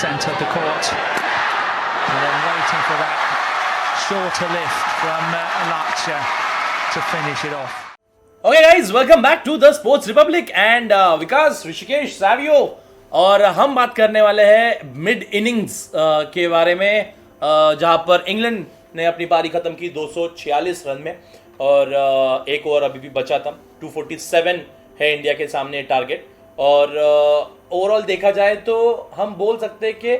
centre of the court, and then waiting for that shorter lift from Alaksha to finish it off. Okay guys, welcome back to the Sports Republic and विकास, ऋषिकेश, सावियो और हम बात करने वाले हैं mid innings के बारे में, जहां पर इंग्लैंड ने अपनी पारी खत्म की 246 रन में और एक ओवर अभी भी बचा था। 247 है इंडिया के सामने टारगेट और ओवरऑल देखा जाए तो हम बोल सकते हैं कि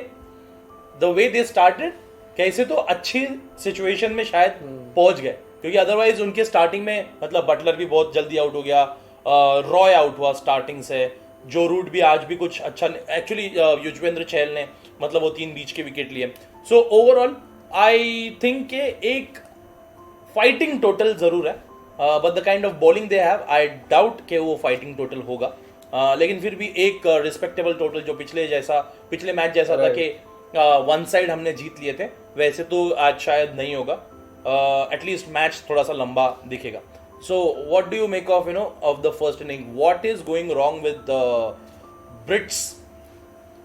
द वे दे स्टार्टेड कैसे तो अच्छी सिचुएशन में शायद पहुंच गए, क्योंकि अदरवाइज उनके स्टार्टिंग में मतलब बटलर भी बहुत जल्दी आउट हो गया, रॉय आउट हुआ स्टार्टिंग से, जो रूट भी आज भी कुछ अच्छा एक्चुअली युजवेंद्र चहल ने मतलब वो 3 बीच के विकेट लिए। सो ओवरऑल आई थिंक के एक फाइटिंग टोटल जरूर है, but the kind of bowling they have I doubt के वो फाइटिंग टोटल होगा, लेकिन फिर भी एक रिस्पेक्टेबल टोटल जो पिछले मैच जैसा था कि वन साइड हमने जीत लिए थे, वैसे तो आज शायद नहीं होगा, एटलीस्ट मैच थोड़ा सा लंबा दिखेगा। So what do you make of of the first inning? What is going wrong with the Brits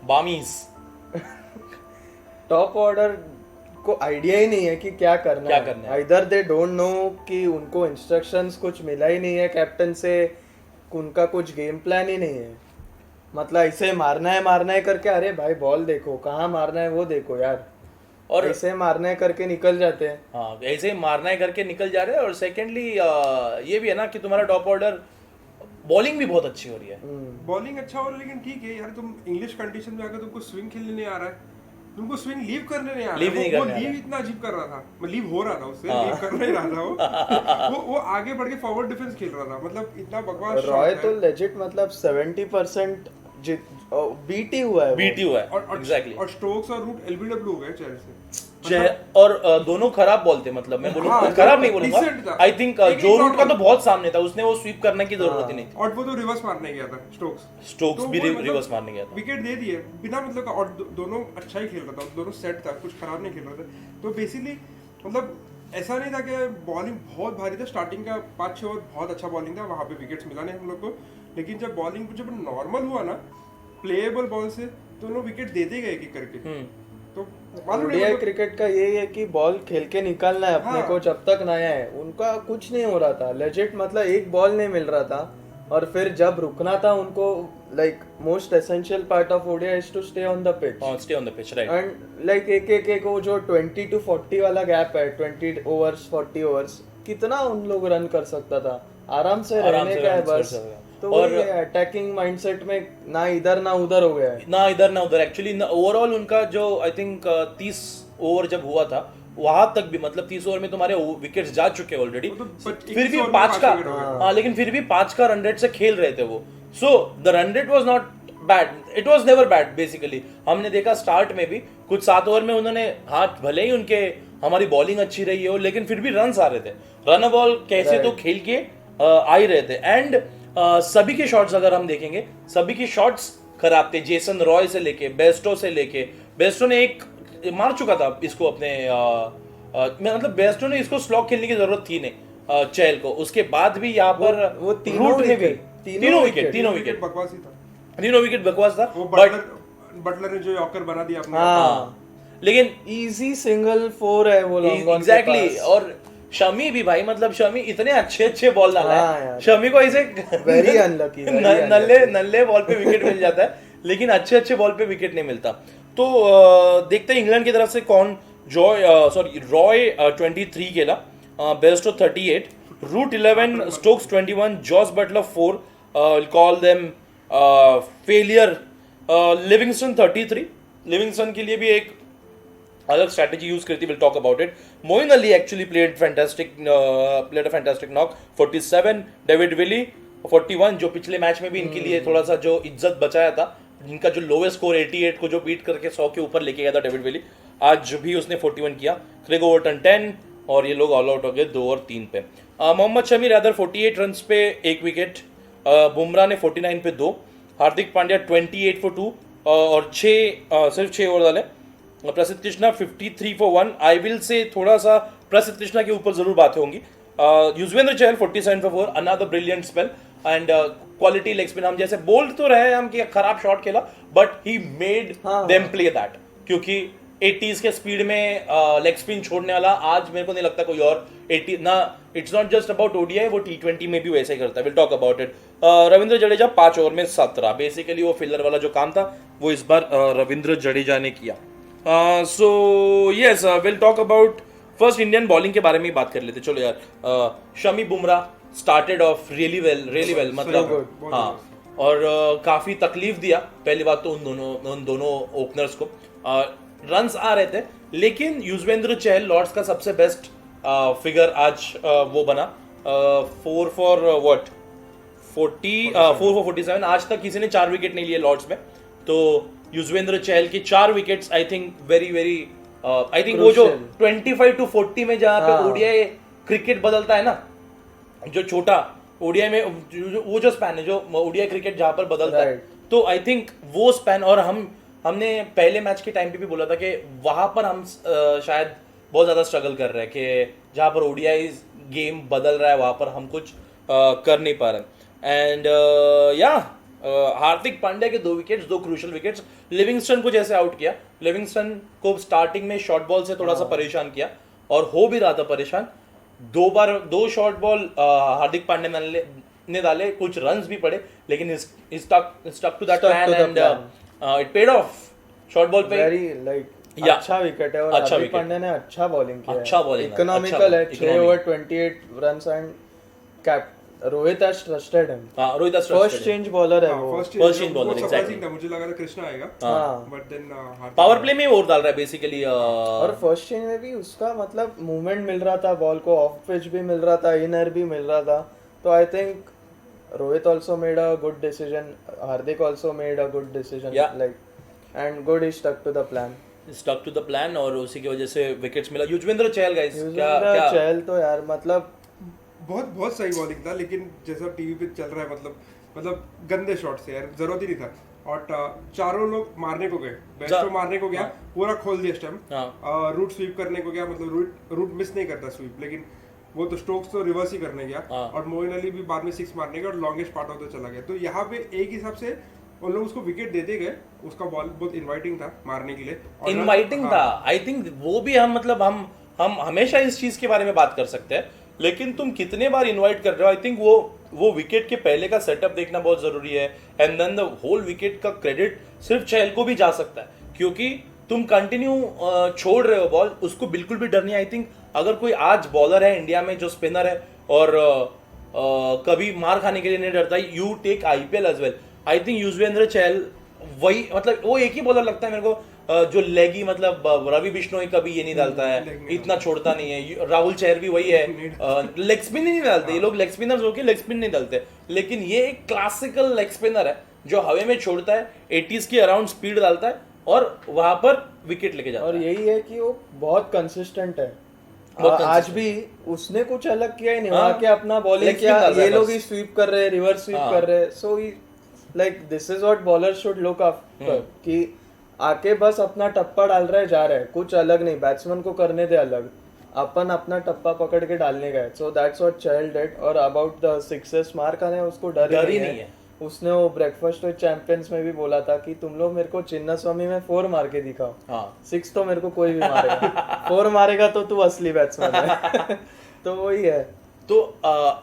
बामीज? टॉप ऑर्डर को आइडिया ही नहीं है कि क्या करना है। इधर दे डोंट नो कि उनको इंस्ट्रक्शंस कुछ मिला ही नहीं है कैप्टन से, उनका कुछ गेम प्लान ही नहीं है। मतलब ऐसे मारना है करके, अरे भाई बॉल देखो कहाँ मारना है वो देखो यार, और ऐसे मारना है करके निकल जाते हैं। हाँ, ऐसे मारना है करके निकल जा रहे हैं। और सेकेंडली ये भी है ना कि तुम्हारा टॉप ऑर्डर बॉलिंग भी बहुत अच्छी हो रही है। बॉलिंग अच्छा हो रहा है, लेकिन ठीक है यार, तुम इंग्लिश कंडीशन में आकर तुमको स्विंग खेलने नहीं आ रहा है, तुमको स्विंग लीव करने नहीं आ रहा है। वो लीव इतना अजीब कर रहा था, मैं लीव हो रहा था उससे, लीव कर नहीं रहा था वो आगे बढ़ के फॉरवर्ड डिफेंस खेल रहा था, मतलब इतना बकवास। रॉय तो लेजिट मतलब 70% बीटी हुआ है एग्जैक्टली। और स्टोक्स और रूट एलबीडब्ल्यू हो गए चेहरे से, और दोनों खराब बॉल थे, मतलब मैं बोलूंगा खराब नहीं बोलूंगा, आई थिंक जो रूट का तो बहुत सामने था, उसने वो स्वीप करने की जरूरत ही नहीं थी। और वो तो रिवर्स मारने गया था स्टोक्स भी रिवर्स मारने गया था, विकेट दे दिए बिना मतलब का, और दोनों अच्छा ही खेल रहा था, दोनों सेट था, कुछ खराब नहीं खेल रहा था। तो बेसिकली मतलब ऐसा नहीं था कि बॉलिंग बहुत भारी था, स्टार्टिंग का 5-6 ओवर बहुत अच्छा बॉलिंग था, वहाँ पे विकेट्स मिला नहीं हम लोग को, लेकिन जब बॉलिंग जब नॉर्मल हुआ ना प्लेएबल बॉल से, तो लोग विकेट दे गए एक करके। तो ओडीआई क्रिकेट का यही है कि बॉल खेल के निकालना है अपने को, जब तक नया है उनका कुछ नहीं हो रहा था लेजिट, मतलब एक बॉल नहीं मिल रहा था, और फिर जब रुकना था उनको, like most essential part of ODI is to stay on the pitch, right, and like एक वो जो 20 to 40 वाला गैप है, 20 ओवर्स 40 ओवर्स, कितना उन लोग रन कर सकता था, आराम से रहने का है बस। तो और अटैकिंग माइंडसेट में ना इधर ना उधर हो गया है, ना इधर ना उधर। एक्चुअली ओवरऑल उनका जो आई थिंक 30 ओवर जब हुआ था वहां तक भी, मतलब 30 ओवर में तुम्हारे विकेट्स जा चुके हैं ऑलरेडी, फिर भी 5 का लेकिन फिर भी 5 का रन रेट से खेल रहे थे वो। So the run rate was not bad, it was never bad basically. हमने देखा स्टार्ट में भी कुछ 7 ओवर में उन्होंने, हाथ भले ही उनके हमारी बॉलिंग अच्छी रही हो, लेकिन फिर भी रन आ रहे थे, रन बॉल कैसे तो खेल के आ ही रहे थे। एंड सभी के शॉट्स अगर हम देखेंगे, सभी के शॉट्स खराब थे, जेसन रॉय से लेके बेस्टो ने एक मार चुका था इसको अपने मतलब बेस्टो ने इसको स्लॉग खेलने की जरूरत थी नहीं चहल को, उसके बाद भी यहाँ पर वो तीनों विकेट बकवास था। वो बटलर ने जो यॉर्कर बना दिया अपने, लेकिन इजी सिंगल 4 है वो लॉन्ग ऑन एग्जैक्टली। और शमी भी भाई, मतलब शमी इतने अच्छे बॉल डाला है, शमी को ऐसे वेरी अनलकी नल्ले बॉल पे विकेट मिल जाता है, लेकिन अच्छे बॉल पे विकेट नहीं मिलता। तो देखते हैं इंग्लैंड की तरफ से कौन, रॉय 23 खेला, Bairstow 38, Root 11, Stokes 21, Jos Buttler 4, call them failure, Livingstone 33। Livingstone के लिए भी एक अलग स्ट्रैटेजी यूज करती, will talk about it. Moeen Ali actually played a fantastic knock, 47, David Willey 41, जो पिछले मैच में भी इनके लिए थोड़ा सा जो इज्जत बचाया था, जिनका जो लोवेस्ट स्कोर 88 को जो बीट करके 100 के ऊपर लेके गया था डेविड विली, आज भी उसने 41 किया। क्रेग ओवर्टन 10, और ये लोग ऑल आउट हो गए 2 और 3 पे। मोहम्मद शमी रादर 48 रन पे 1 विकेट, बुमराह ने 49 पे 2, हार्दिक पांड्या 28 for 2 और सिर्फ 6 ओवर डाले। प्रसिद्ध Krishna 53 for 1। I will say थोड़ा सा प्रसिद्ध कृष्णा के ऊपर जरूर बातें होंगी। Yuzvendra Chahal 47 for 4, another brilliant spell. And quality leg spin. हम जैसे बोल तो रहे हम कि खराब शॉट खेला, but he made them play that, क्योंकि 80s के स्पीड में लेग स्पिन छोड़ने वाला आज मेरे को नहीं लगता कोई और 80 ना. It's not just about ODI, वो T20 में भी वैसे ही करता है. Will talk about it. Ravindra Jadeja 5 over में 17. बेसिकली वो फिलर वाला जो काम था वो इस बार रविंद्र जडेजा ने किया. So yes, will talk about first Indian bowling के बारे में ही बात कर लेते. चलो यार, Shami Bumrah started off really well मतलब हाँ, और काफी तकलीफ दिया. पहली बात तो उन दोनों ओपनर्स को. रन्स आ रहे थे, लेकिन युजवेंद्र चहल लॉर्ड्स का सबसे बेस्ट फिगर आज वो बना 4 for 47. आज तक किसी ने 4 विकेट नहीं लिए लॉर्ड्स में, तो युजवेंद्र चहल की 4 wickets I think very I think वो जो 25 to 40 में जहाँ पे ओडीआई क्रिकेट बदलता है ना, जो छोटा ओडीआई में वो जो स्पैन है, जो ओडीआई क्रिकेट जहाँ पर बदलता है, तो आई थिंक वो स्पैन. और हमने पहले मैच के टाइम पे भी बोला था कि वहां पर हम शायद बहुत ज्यादा स्ट्रगल कर रहे हैं, कि जहां पर ओडीआई गेम बदल रहा है वहां पर हम कुछ कर नहीं पा रहे. एंड हार्दिक पांड्या के 2 विकेट्स, 2 क्रूशियल विकेट्स. लिविंगस्टन को जैसे आउट किया, लिविंगस्टन को स्टार्टिंग में शॉर्ट बॉल से थोड़ा सा परेशान किया, और हो भी रहा था परेशान. 2 शॉर्ट बॉल हार्दिक पांड्या ने डाले, कुछ रन्स भी पड़े, लेकिन stuck to that plan and it paid off. Short ball पे वेरी अच्छा विकेट है, और हार्दिक पांड्या ने अच्छा बॉलिंग किया. अच्छा बॉलिंग, इकोनॉमिकल है. 6 over 28 runs and cap. Rohit has trusted him. Rohit has trusted first change bowler है वो. First change bowler exactly. मुझे लगा था कृष्णा आएगा, बट देन पावर प्ले में ओवर डाल रहा है बेसिकली. और फर्स्ट चेंज में भी उसका मतलब मूवमेंट मिल रहा था, बॉल को ऑफ पिच भी मिल रहा था, इन एयर भी मिल रहा था. तो I think Rohit also made a good decision. Hardik also made a good decision. And good he stuck to the plan. और उसी की वजह से विकेट्स मिला. युजवेंद्र चहल गाइस, क्या चहल तो यार मतलब बहुत सही बॉलिंग था, लेकिन जैसा टीवी पे चल रहा है मतलब गंदे शॉट से यार, जरूरत ही नहीं था. और चारों लोग मारने को गए, बेस्टो मारने को गया, पूरा खोल दिया स्टंप. रूट स्वीप करने को गया, मतलब रूट मिस नहीं करता स्वीप, लेकिन वो तो स्टोक्स तो रिवर्स ही करने गया. और मोइन अली भी बाद में 6 मारने गया और लॉन्गेस्ट पार्ट होता चला गया. तो यहाँ पे एक हिसाब से उन लोग उसको विकेट देते गए. उसका बॉल बहुत इनवाइटिंग था मारने के लिए. इनवाइटिंग था, आई थिंक वो भी हम मतलब हम हमेशा इस चीज के बारे में बात कर सकते हैं, लेकिन तुम कितने बार इनवाइट कर रहे हो. आई थिंक वो विकेट के पहले का सेटअप देखना बहुत जरूरी है. And then the whole wicket का क्रेडिट सिर्फ चहल को भी जा सकता है, क्योंकि तुम कंटिन्यू छोड़ रहे हो बॉल, उसको बिल्कुल भी डर नहीं. आई थिंक अगर कोई आज बॉलर है इंडिया में जो स्पिनर है और कभी मार खाने के लिए नहीं डरता, you take IPL as well. I think Yuzvendra Chahal वही, मतलब वो एक ही बॉलर लगता है मेरे को जो लेगी, मतलब रवि बिश्नोई कभी ये नहीं डालता है, इतना छोड़ता नहीं है. राहुल चहर भी वही है, लेग स्पिन नहीं डालते ये लोग. लेग स्पिनर्स होके लेग स्पिन नहीं डालते, लेकिन ये एक क्लासिकल लेग स्पिनर है जो हवा में छोड़ता है, 80s के अराउंड स्पीड डालता है और वहां पर विकेट लेके जाता है. और यही है कि वो बहुत कंसिस्टेंट है. आज भी उसने कुछ अलग किया ही नहीं. वहां के अपना बॉलिंग किया, ये लोग ही स्वीप कर रहे हैं, रिवर्स स्वीप कर रहे हैं. So like this is what bowlers should look after, कि आके बस अपना टप्पा डाल रहे जा रहे हैं, कुछ अलग नहीं. बैट्समैन को करने दे अलग, अपन अपना टप्पा पकड़ के डालने गए. So that's what Chahal did. और अबाउट द सिक्सेस मार करने उसको डर ही नहीं है. उसने वो ब्रेकफास्ट विद चैंपियंस में भी बोला था कि तुम लोग मेरे को चिन्नास्वामी में 4 मार के दिखाओ. 6 तो मेरे को कोई भी मारेगा, 4 मारेगा तो तू असली बैट्समैन है. तो वही है. तो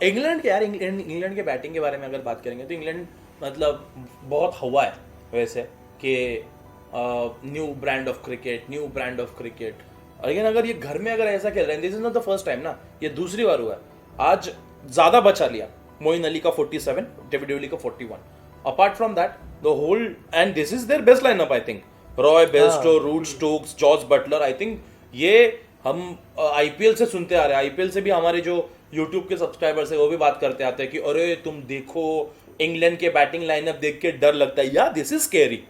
इंग्लैंड के यार, इंग्लैंड के बैटिंग के बारे में अगर बात करेंगे तो इंग्लैंड मतलब बहुत हवा है वैसे, कि न्यू ब्रांड ऑफ क्रिकेट. लेकिन अगर ये घर में अगर ऐसा खेल रहे हैं, this is not the first time ना, ये दूसरी बार हुआ है. आज ज्यादा बचा लिया, मोइन अली का 47, डेविड विली का 41. Apart from that the whole, and this is their best lineup. I think Roy Bairstow, Root Stokes, George Buttler. I think ये हम आईपीएल से सुनते आ रहे हैं. आईपीएल से भी हमारे जो यूट्यूब के सब्सक्राइबर्स है वो भी बात करते आते हैं कि अरे तुम देखो इंग्लैंड के बैटिंग लाइनअप देख के डर लगता है. या this is scary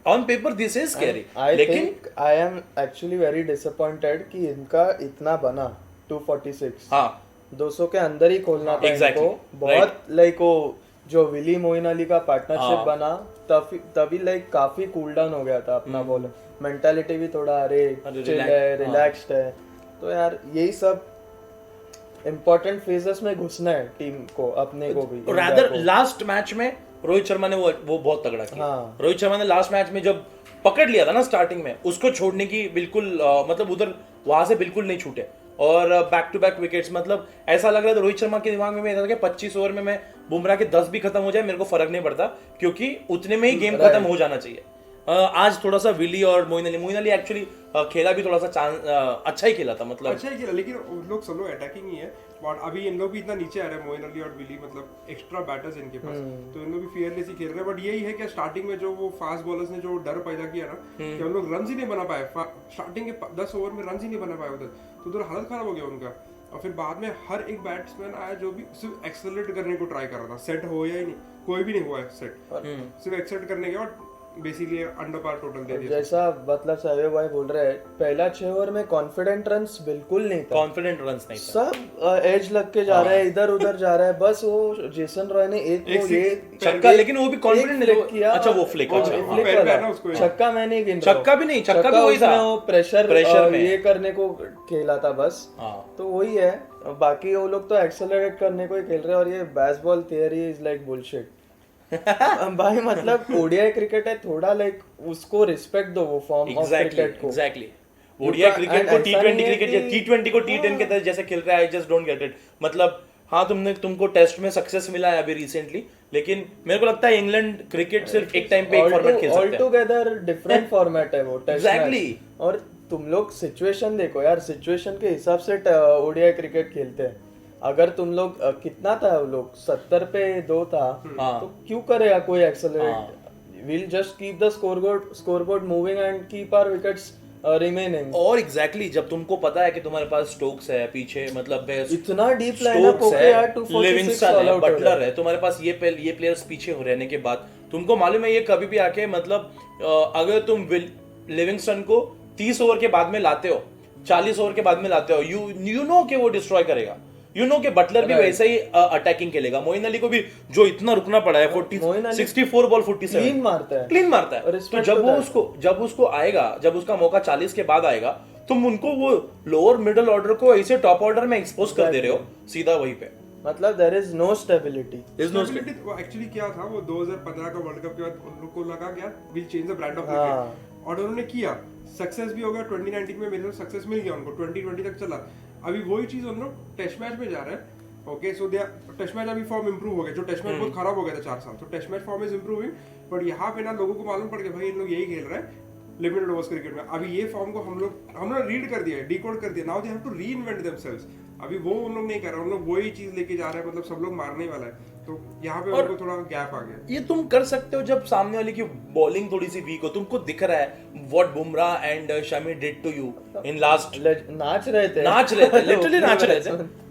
on paper, this is scary. लेकिन I am actually very disappointed कि इनका इतना बना 246. 200 के अंदर ही खोलना था इनको. बहुत लाइक वो जो विली मोइन अली का पार्टनरशिप बना, तभी लाइक काफी कूल डाउन हो गया था अपना बॉल. मेंटालिटी भी थोड़ा अरे चिल है, रिलैक्स्ड है. तो यार यही सब इम्पोर्टेंट फेजेस में घुसना है टीम को, अपने को भी। रादर लास्ट मैच में रोहित शर्मा ने वो बहुत तगड़ा किया। हाँ। रोहित शर्मा ने लास्ट मैच में जब पकड़ लिया था ना स्टार्टिंग में, उसको छोड़ने की बिल्कुल मतलब उधर वहां से बिल्कुल नहीं छूटे और बैक टू बैक विकेट्स। मतलब ऐसा लग रहा था रोहित शर्मा के दिमाग में ऐसा था कि 25 ओवर में मैं बुमराह के 10 भी खत्म हो जाए मेरे को फर्क नहीं पड़ता, क्योंकि उतने में ही गेम खत्म हो जाना चाहिए। आज थोड़ा सा विली और मोइन अली एक्चुअली खेला भी थोड़ा सा अच्छा ही खेला था, मतलब अच्छा ही खेला, लेकिन उन लोग सब लोग अटैकिंग ही है और अभी इन लोग भी इतना नीचे आ रहे हैं, मोइन अली और विली, मतलब एक्स्ट्रा बैटर्स इनके पास, तो इन लोग भी फियरलेस ही खेल रहे हैं। बट यही है कि स्टार्टिंग में जो वो फास्ट बॉलर्स ने जो डर पैदा किया ना कि हम लोग रन ही नहीं बना पाए, स्टार्टिंग के 10 ओवर में रन ही नहीं बना पाए उधर, तो उधर हालत खराब हो गया उनका। और फिर बाद में हर एक बैट्समैन आया जो भी सिर्फ एक्सेलरेट करने को ट्राई कर रहा था, सेट हो या ही नहीं, कोई भी नहीं हुआ है सेट, सिर्फ एक्सेलरेट करने के बाद बेसिकली अंडर पार टोटल दे दिया। जैसा मतलब साहिब भाई बोल रहे हैं, पहला 6 ओवर में कॉन्फिडेंट रन्स बिल्कुल नहीं था, कॉन्फिडेंट रन्स नहीं था, सब एज लग के जा रहे हैं, इधर उधर जा रहा है। बस वो जेसन रॉय ने एक वो ये छक्का, लेकिन वो भी कॉन्फिडेंट नहीं किया। अच्छा वो फ्लिक, छक्का मैं नहीं गिन, छक्का भी नहीं, छक्का भी वही था, वो प्रेशर में ये करने को खेला था बस। तो वही है, बाकी वो लोग तो एक्सेलरेट करने को ही खेल रहे हैं और ये baseball theory is like bullshit. भाई मतलब ओडीआई क्रिकेट है, थोड़ा लाइक उसको रिस्पेक्ट दो, वो फॉर्म ऑफ क्रिकेट को। एग्जैक्टली, ओडीआई क्रिकेट को टी20 क्रिकेट, टी20 को टी10 के तरह जैसे खेल रहा है, I just don't get it. मतलब हाँ तुमको टेस्ट में सक्सेस मिला है अभी रिसेंटली, लेकिन मेरे को लगता है इंग्लैंड क्रिकेट सिर्फ एक टाइम पे एक फॉर्मेट खेल सकता है, ऑल टुगेदर डिफरेंट फॉर्मेट है वो टेस्ट। एग्जैक्टली, और तुम लोग सिचुएशन देखो यार, सिचुएशन के हिसाब से ओडीआई क्रिकेट खेलते हैं। अगर तुम लोग कितना था, वो लोग 70 पे 2 था, तो क्यों करेगा कोई accelerate? Will just keep the scoreboard moving and keep our wickets remaining. और एग्जैक्टली जब तुमको पता है कि तुम्हारे पास स्टोक्स है पीछे, मतलब इतना डीप लाइनअप हो गया यार, 246 लिविंगस्टन है, बटलर है, तुम्हारे पास ये प्लेयर्स पीछे हो रहने के बाद तुमको मालूम है ये कभी भी आके, मतलब अगर तुम लिविंगस्टन को 30 ओवर के बाद में लाते हो, 40 ओवर के बाद में लाते हो, यू नो कि वो डिस्ट्रॉय करेगा, यू नो कि बटलर भी वैसे ही अटैकिंग खेलेगा। मोइन अली को भी जो इतना रुकना पड़ा है, 64 बॉल 47 क्लीन मारता है। तो जब उसको आएगा, जब उसका मौका 40 के बाद आएगा, तुम उनको वो लोअर मिडिल ऑर्डर को ऐसे टॉप ऑर्डर में एक्सपोज कर दे रहे हो सीधा वहीं पे। मतलब देयर इज नो स्टेबिलिटी। वो एक्चुअली क्या था, वो 2015 का वर्ल्ड कप के बाद उन लोग को लगा क्या will change the brand of cricket, और उन्होंने किया, सक्सेस भी हो गया। 2019 में मेरे को सक्सेस मिल गया उनको, 2020 तक चला। अभी वही चीज उन लोग टेस्ट मैच में जा रहे हैं। ओके, सो दे टेस्ट मैच अभी फॉर्म इंप्रूव हो गया, जो टेस्ट मैच बहुत खराब हो गया था 4 साल, तो test match form is improving. But यहाँ पे ना लोगों को मालूम पड़ गया भाई इन लोग यही खेल रहे हैं लिमिटेड ओवर्स क्रिकेट में। अभी ये फॉर्म को हमने रीड कर दिया है, डिकोड कर दिया, now they have to reinvent themselves. अभी वो उन लोग नहीं कर रहे, उन लोग वही चीज लेके जा रहे हैं, मतलब सब लोग मारने वाला है। तो यहाँ पे उनको थोड़ा गैप आ गया। ये तुम कर सकते हो जब सामने वाले की बॉलिंग थोड़ी सी वीक हो, तुमको दिख रहा है what Bumrah and Shami did to you in last. नाच रहे थे लिटरली नाच रहे थे।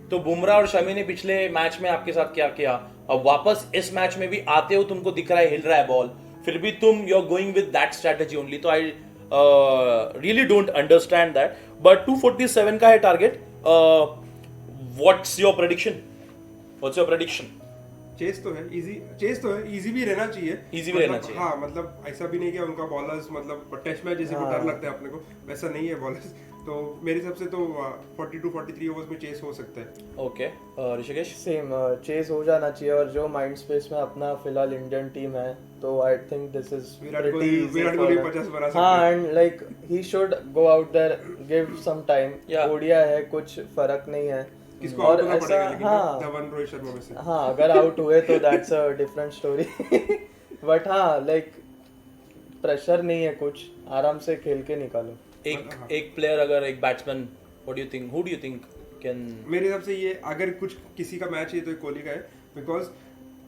तो बुमराह और शमी ने पिछले मैच में आपके साथ क्या किया, अब वापस इस मैच में भी आते हो तुमको दिख रहा है हिल रहा है बॉल, फिर भी तुम you are going with that strategy only. तो I really don't understand that. But 247 का है target. What's your prediction? Chase तो है, इजी भी रहना चाहिए, चाहिए। हाँ, मतलब ऐसा भी नहीं कि उनका बॉलर्स मतलब टेस्ट मैच जैसे को डर लगता है अपने को, वैसा नहीं है बॉलर्स। तो मेरे हिसाब से तो 42-43 ओवर्स में चेस हो सकता है। ओके, ऋषिकेश? सेम चेस हो जाना चाहिए। और जो माइंड स्पेस में अपना फिलहाल इंडियन टीम है, तो I think this is Virat Kohli 50 बना सकते हैं। हाँ, and like he should go out there, give some time. ODI है, कुछ फर्क नहीं है। और ऐसा धवन, रोहित शर्मा में से हाँ, अगर आउट हुए तो that's a different story. But हाँ, लाइक प्रेशर नहीं है कुछ, आराम से खेल के निकालो। एक प्लेयर, अगर एक batsman, what do you think, who do you think can? मेरे हिसाब से ये अगर कुछ किसी का मैच है तो कोहली का है, बिकॉज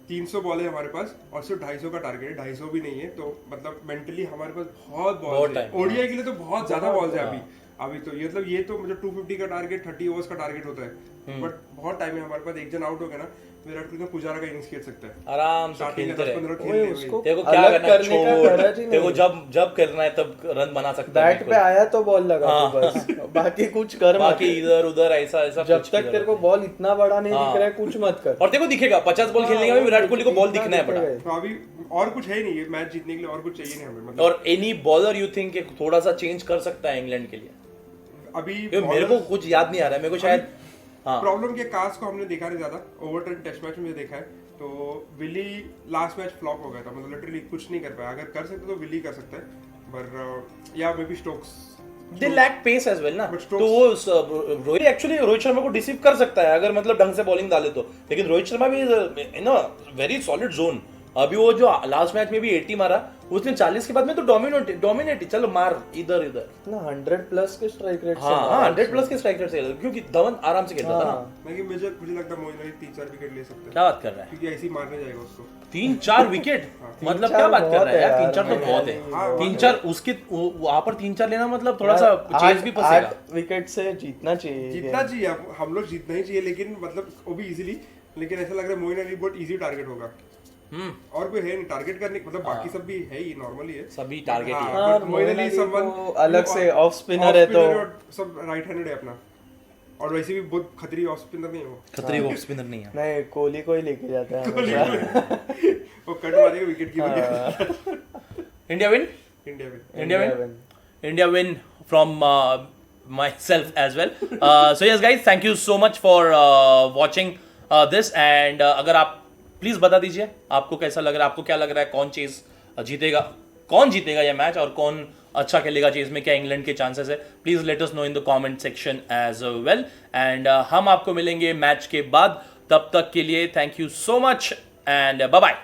300 बॉल है हमारे पास और सिर्फ 250 का टारगेट है, 250 भी नहीं है। तो मतलब मेंटली हमारे पास बहुत बॉल है, ओडीआई के लिए तो बहुत ज्यादा बॉल्स है अभी तो ये मतलब ये तो मतलब 250 का टारगेट, 30 ओवर्स का टारगेट होता है। बट बहुत टाइम है हमारे पास, एक जन आउट हो गया ना, विराट कोहली पुजारा का इनिंग्स खेल सकता है आराम से, खेलते रहे। उसको देखो क्या करना है, देखो जब करना है तब रन बना सकता है। बैट पे आया तो बॉल लगा तो बस, बाकी कुछ कर, बाकी इधर उधर ऐसा जब तक तेरे को बॉल इतना बड़ा नहीं दिख रहा है कुछ मत कर। और तेरे को दिखेगा 50 बॉल खेलने का भी विराट कोहली को बॉल दिखना है बड़ा। तो अभी और कुछ है नहीं, ये मैच जीतने के लिए और कुछ चाहिए नहीं हमें मतलब। और एनी बॉलर यू थिंक थोड़ा सा चेंज कर सकता है इंग्लैंड के लिए? अभी मेरे को कुछ याद नहीं आ रहा है, मेरे को शायद हाँ। प्रॉब्लम के कास को हमने देखा नहीं ज्यादा, ओवरटर्न टेस्ट मैच में देखा है, तो विली लास्ट मैच फ्लॉप हो गया था, मतलब लिटरली कुछ नहीं कर पाया। अगर कर सकते तो विली कर सकता है, पर या maybe Stokes they lack pace as well ना, But तो वो रोहित एक्चुअली रोहित शर्मा को डिसीव कर सकता है अगर मतलब ढंग से बॉलिंग डाले तो, लेकिन रोहित शर्मा भी इन अ वेरी सॉलिड जोन। अभी वो जो लास्ट मैच में भी 80 मारा, उसने 40 के बाद में तो डोमिनेट चलो मार इधर ना 100+ के स्ट्राइक रेट से हाँ 100+ के स्ट्राइक रेट से, क्योंकि धवन आराम से खेलता था ना। लेकिन मुझे लगता है मोइन अली 3-4 विकेट ले सकते हैं। क्या बात कर रहा है, क्योंकि ऐसे ही मारने जाएगा उसको 3-4 विकेट, मतलब क्या बात कर रहा है यार, 3-4 तो बहुत है। 3-4 उसके वहां पर 3-4 लेना मतलब थोड़ा सा चेज भी पसेगा। 8 विकेट से जीतना चाहिए, हम लोग जीतना ही चाहिए, लेकिन मतलब वो भी इजीली। लेकिन ऐसा लग रहा है मोइन अली बहुत इजी टारगेट होगा, और कोई है नहीं टारगेट करने, मतलब बाकी सब भी है ही, नॉर्मली है, सभी टारगेट ही हाँ, but मोइन अली समवन अलग से ऑफ स्पिनर है, तो सब राइट हैंडेड है अपना, और वैसे भी बहुत खतरी ऑफ स्पिनर नहीं है वो, खतरे ऑफ स्पिनर नहीं है। नहीं कोहली को ही लेके जाता है हमेशा। वो कट मारेगा विकेट की वजह। India win, India win from myself as well. So yes guys, thank you so much for watching this, and अगर आप प्लीज बता दीजिए आपको कैसा लग रहा है, आपको क्या लग रहा है कौन चेज जीतेगा, कौन जीतेगा ये मैच और कौन अच्छा खेलेगा चेज में, क्या इंग्लैंड के चांसेस है, please let us know in the comment section as well. And हम आपको मिलेंगे मैच के बाद, तब तक के लिए thank you so much and bye bye.